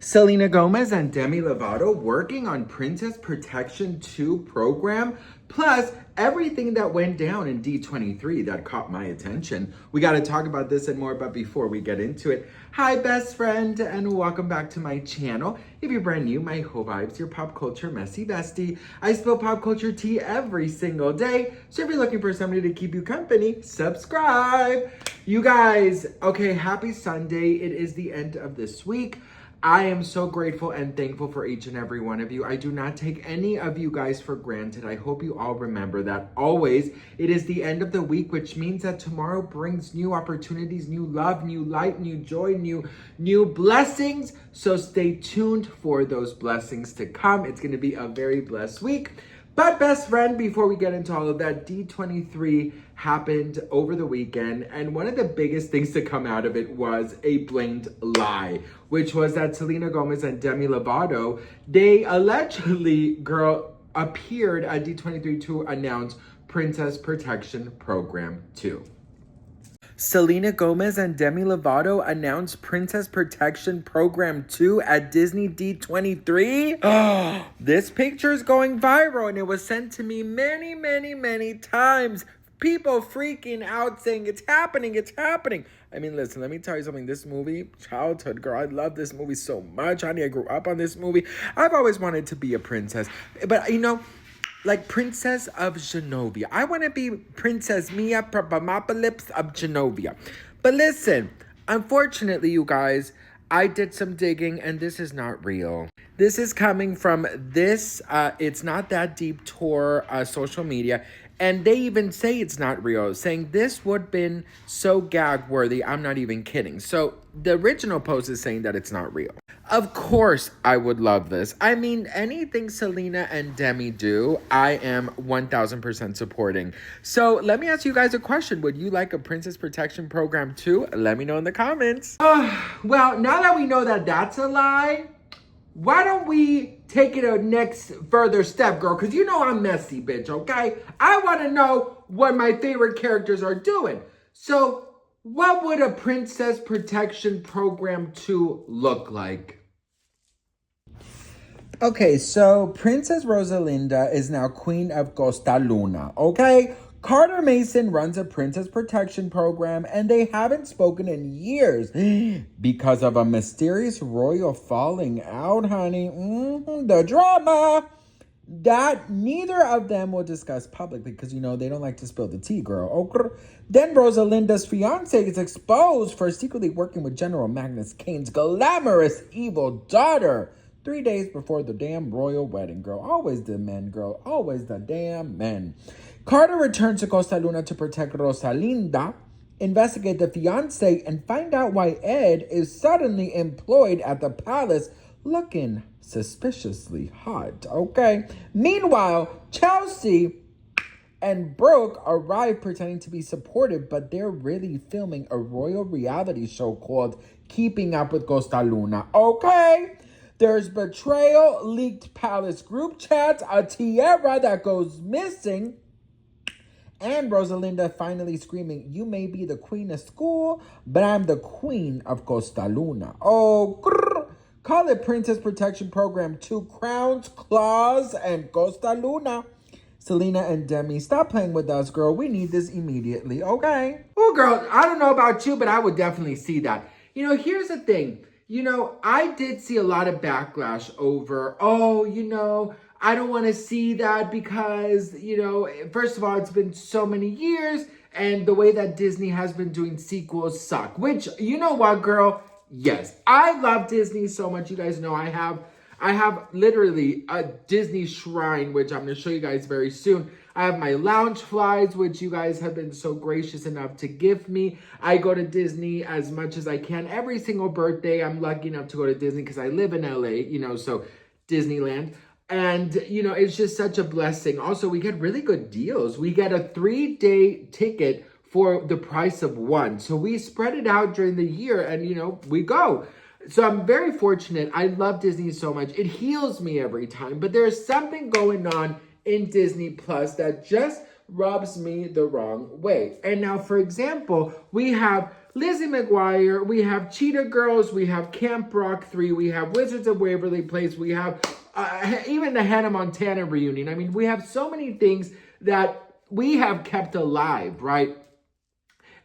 Selena Gomez and Demi Lovato working on Princess Protection 2 program, plus everything that went down in D23 that caught my attention. We got to talk about this and more, but before we get into it, hi best friend and welcome back to my channel. If you're brand new, my Ho Vibes, your pop culture messy bestie. I spill pop culture tea every single day, so if you're looking for somebody to keep you company, subscribe. You guys, okay, happy Sunday. It is the end of this week. I am so grateful and thankful for each and every one of you. I do not take any of you guys for granted. I hope you all remember that always. It is the end of the week, which means that tomorrow brings new opportunities, new love, new light, new joy, new blessings. So stay tuned for those blessings to come. It's going to be a very blessed week. But best friend, before we get into all of that, D23 happened over the weekend, and one of the biggest things to come out of it was a blatant lie, which was that Selena Gomez and Demi Lovato, they allegedly, appeared at D23 to announce Princess Protection Program 2. Selena Gomez and Demi Lovato announced Princess Protection Program 2 at Disney D23. This picture is going viral and it was sent to me many times. People freaking out saying it's happening. I mean, listen, let me tell you something. This movie, childhood, girl, I love this movie so much, honey. I grew up on this movie. I've always wanted to be a princess. But, like Princess of Genovia. I want to be Princess Mia Papamopolis of Genovia. But listen, unfortunately, you guys, I did some digging and this is not real. This is coming from this It's Not That Deep tour social media. And they even say it's not real, saying this would have been so gag worthy. I'm not even kidding. So the original post is saying that it's not real. Of course, I would love this. I mean, anything Selena and Demi do, I am 1000% supporting. So let me ask you guys a question. Would you like a Princess Protection Program too? Let me know in the comments. Well, now that we know that that's a lie, why don't we take it a next further step, girl? Because you know I'm messy, bitch, okay? I want to know what my favorite characters are doing. So what would a Princess Protection Program 2 look like? Okay, so Princess Rosalinda is now Queen of Costa Luna, okay? Carter Mason runs a Princess Protection Program, and they haven't spoken in years because of a mysterious royal falling out, honey. The drama that neither of them will discuss publicly because, they don't like to spill the tea, girl. Okay? Then Rosalinda's fiance is exposed for secretly working with General Magnus Kane's glamorous evil daughter 3 days before the damn royal wedding, girl. Always the men, girl. Always the damn men. Carter returns to Costa Luna to protect Rosalinda, investigate the fiance, and find out why Ed is suddenly employed at the palace looking suspiciously hot, okay? Meanwhile, Chelsea and Brooke arrive pretending to be supportive, but they're really filming a royal reality show called Keeping Up with Costa Luna, okay? There's betrayal, leaked palace group chats, a tiara that goes missing, and Rosalinda finally screaming, "You may be the queen of school, but I'm the queen of Costa Luna." Oh, call it Princess Protection Program 2, Crowns, Claws, and Costa Luna. Selena and Demi, stop playing with us, girl. We need this immediately, okay? Oh, girl, I don't know about you, but I would definitely see that. Here's the thing. I did see a lot of backlash over, I don't want to see that because, first of all, it's been so many years and the way that Disney has been doing sequels suck, which, you know what, girl? Yes, I love Disney so much. You guys know I have literally a Disney shrine, which I'm going to show you guys very soon. I have my lounge flies, which you guys have been so gracious enough to give me. I go to Disney as much as I can. Every single birthday, I'm lucky enough to go to Disney because I live in LA, so Disneyland. And, it's just such a blessing. Also, we get really good deals. We get a 3-day ticket for the price of one. So we spread it out during the year and, we go. So I'm very fortunate. I love Disney so much. It heals me every time. But there's something going on in Disney Plus that just rubs me the wrong way. And now, for example, we have Lizzie McGuire, we have Cheetah Girls, we have Camp Rock 3, we have Wizards of Waverly Place, we have even the Hannah Montana reunion. I mean, we have so many things that we have kept alive, right?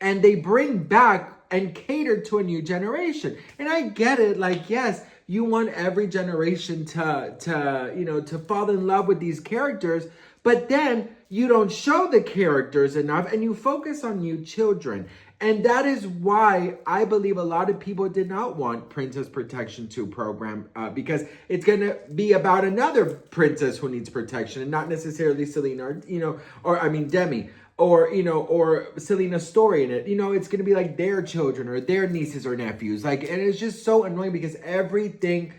And they bring back and cater to a new generation. And I get it, like, yes, you want every generation to fall in love with these characters, but then you don't show the characters enough and you focus on new children. And that is why I believe a lot of people did not want Princess Protection 2 program because it's going to be about another princess who needs protection and not necessarily Selena or Demi or Selena's story in it. It's going to be like their children or their nieces or nephews. And it's just so annoying because everything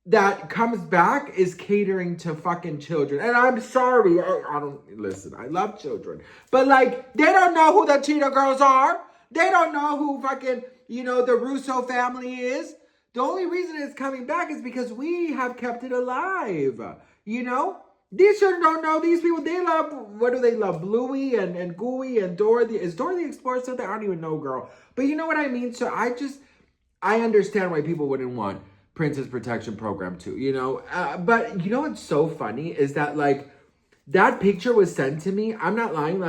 that comes back is catering to fucking children. And I'm sorry, I don't, listen, I love children. But they don't know who the Cheetah Girls are. They don't know who fucking, the Russo family is. The only reason it's coming back is because we have kept it alive. These children don't know these people. They love, what do they love? Bluey and Gooey and Dora. Is Dora the Explorer still there? I don't even know, girl. But you know what I mean? So I understand why people wouldn't want Princess Protection Program 2, but you know what's so funny is that that picture was sent to me. I'm not lying.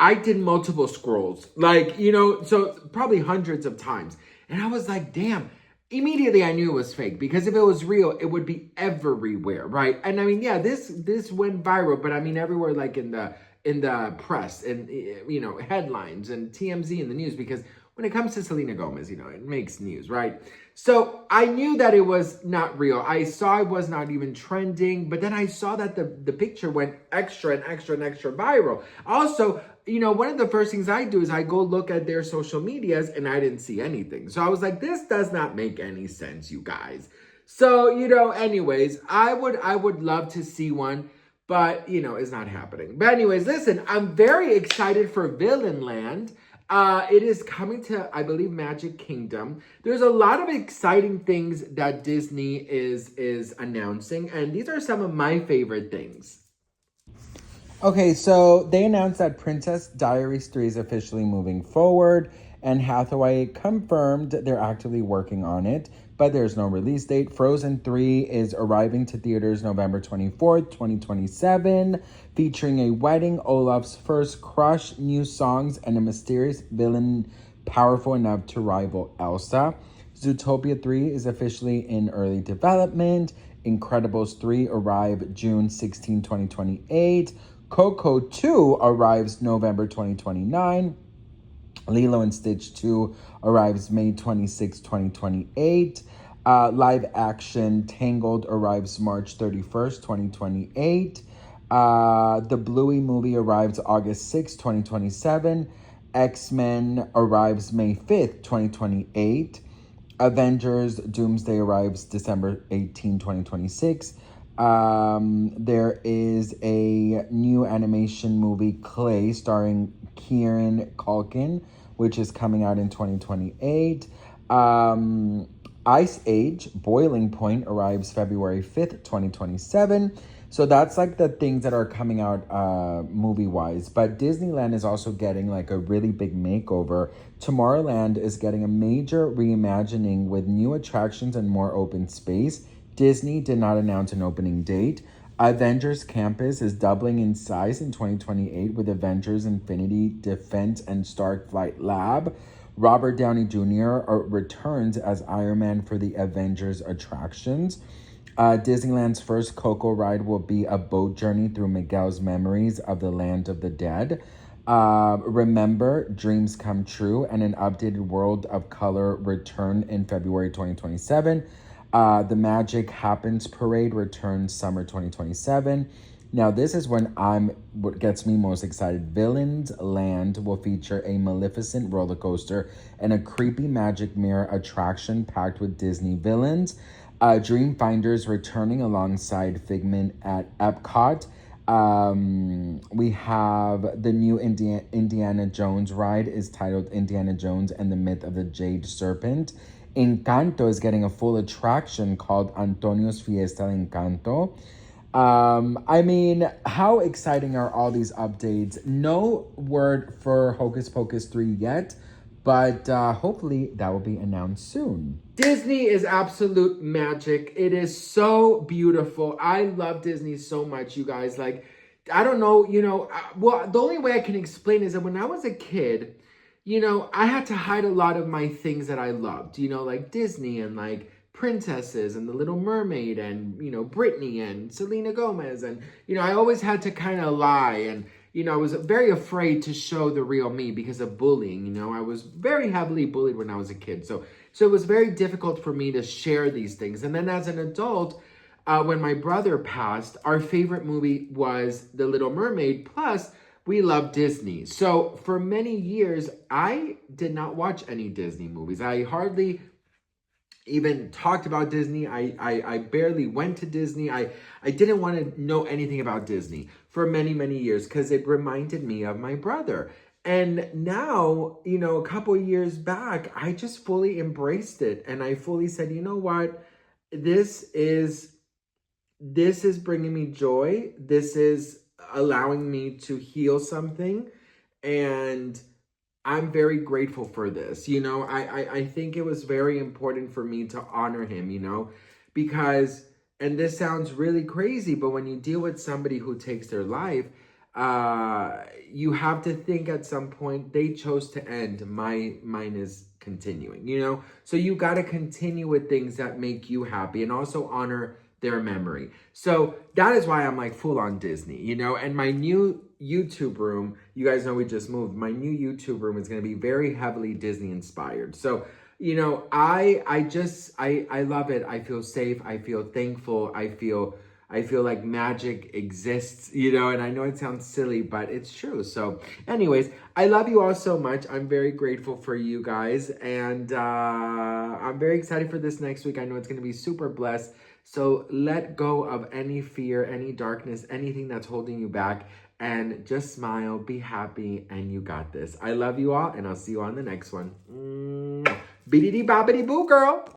I did multiple scrolls, so probably hundreds of times. And I was like, damn, immediately I knew it was fake because if it was real, it would be everywhere. Right. And I mean, yeah, this went viral, but I mean, everywhere, in the press and, headlines and TMZ in the news, because when it comes to Selena Gomez, it makes news, right? So I knew that it was not real. I saw it was not even trending, but then I saw that the picture went extra and extra and extra viral. Also, one of the first things I do is I go look at their social medias and I didn't see anything. So I was like, this does not make any sense, you guys. So, anyways, I would love to see one, but, it's not happening. But anyways, listen, I'm very excited for Villain Land. It is coming to, I believe, Magic Kingdom. There's a lot of exciting things that Disney is announcing, and these are some of my favorite things. Okay, so they announced that Princess Diaries 3 is officially moving forward, and Hathaway confirmed they're actively working on it, but there's no release date. Frozen 3 is arriving to theaters November 24th, 2027, featuring a wedding, Olaf's first crush, new songs, and a mysterious villain powerful enough to rival Elsa. Zootopia 3 is officially in early development. Incredibles 3 arrive June 16, 2028. Coco 2 arrives November 2029. Lilo and Stitch 2 arrives May 26, 2028. Live action Tangled arrives March 31st, 2028. The Bluey movie arrives August 6, 2027. X-Men arrives May 5th, 2028. Avengers Doomsday arrives December 18, 2026. There is a new animation movie, Clay, starring Kieran Culkin, which is coming out in 2028. Ice Age Boiling Point arrives February 5th, 2027. So that's the things that are coming out movie-wise. But Disneyland is also getting a really big makeover. Tomorrowland is getting a major reimagining with new attractions and more open space. Disney did not announce an opening date. Avengers Campus is doubling in size in 2028 with Avengers Infinity Defense and Stark Flight Lab. Robert Downey Jr. returns as Iron Man for the Avengers attractions. Disneyland's first Coco ride will be a boat journey through Miguel's memories of the land of the dead. Remember, Dreams Come True and an updated World of Color return in February 2027. The Magic Happens Parade returns summer 2027. Now, this is what gets me most excited. Villains Land will feature a Maleficent roller coaster and a creepy magic mirror attraction packed with Disney villains. Dreamfinders returning alongside Figment at Epcot. We have the new Indiana Jones ride is titled Indiana Jones and the Myth of the Jade Serpent. Encanto is getting a full attraction called Antonio's Fiesta de Encanto. I mean, how exciting are all these updates? No word for Hocus Pocus 3 yet, but hopefully that will be announced soon. Disney is absolute magic. It is so beautiful. I love Disney so much, you guys. Like, I don't know, well, the only way I can explain is that when I was a kid, I had to hide a lot of my things that I loved, like Disney and like princesses and the Little Mermaid and, Britney and Selena Gomez. And, I always had to kind of lie. And, I was very afraid to show the real me because of bullying. I was very heavily bullied when I was a kid. So it was very difficult for me to share these things. And then as an adult, when my brother passed, our favorite movie was The Little Mermaid. Plus, we love Disney. So for many years, I did not watch any Disney movies. I hardly even talked about Disney. I barely went to Disney. I didn't want to know anything about Disney for many, many years because it reminded me of my brother. And now, a couple years back, I just fully embraced it. And I fully said, you know what? This is bringing me joy. This is allowing me to heal something. And I'm very grateful for this. I think it was very important for me to honor him, because, and this sounds really crazy, but when you deal with somebody who takes their life, you have to think at some point they chose to end. Mine is continuing, so you got to continue with things that make you happy and also honor their memory. So that is why I'm like full on Disney, and my new YouTube room, you guys know we just moved. My new YouTube room is going to be very heavily Disney inspired. So, I love it. I feel safe. I feel thankful. I feel like magic exists, and I know it sounds silly, but it's true. So anyways, I love you all so much. I'm very grateful for you guys. And I'm very excited for this next week. I know it's going to be super blessed. So let go of any fear, any darkness, anything that's holding you back, and just smile, be happy, and you got this. I love you all, and I'll see you on the next one. Beedity bobbity boo, girl.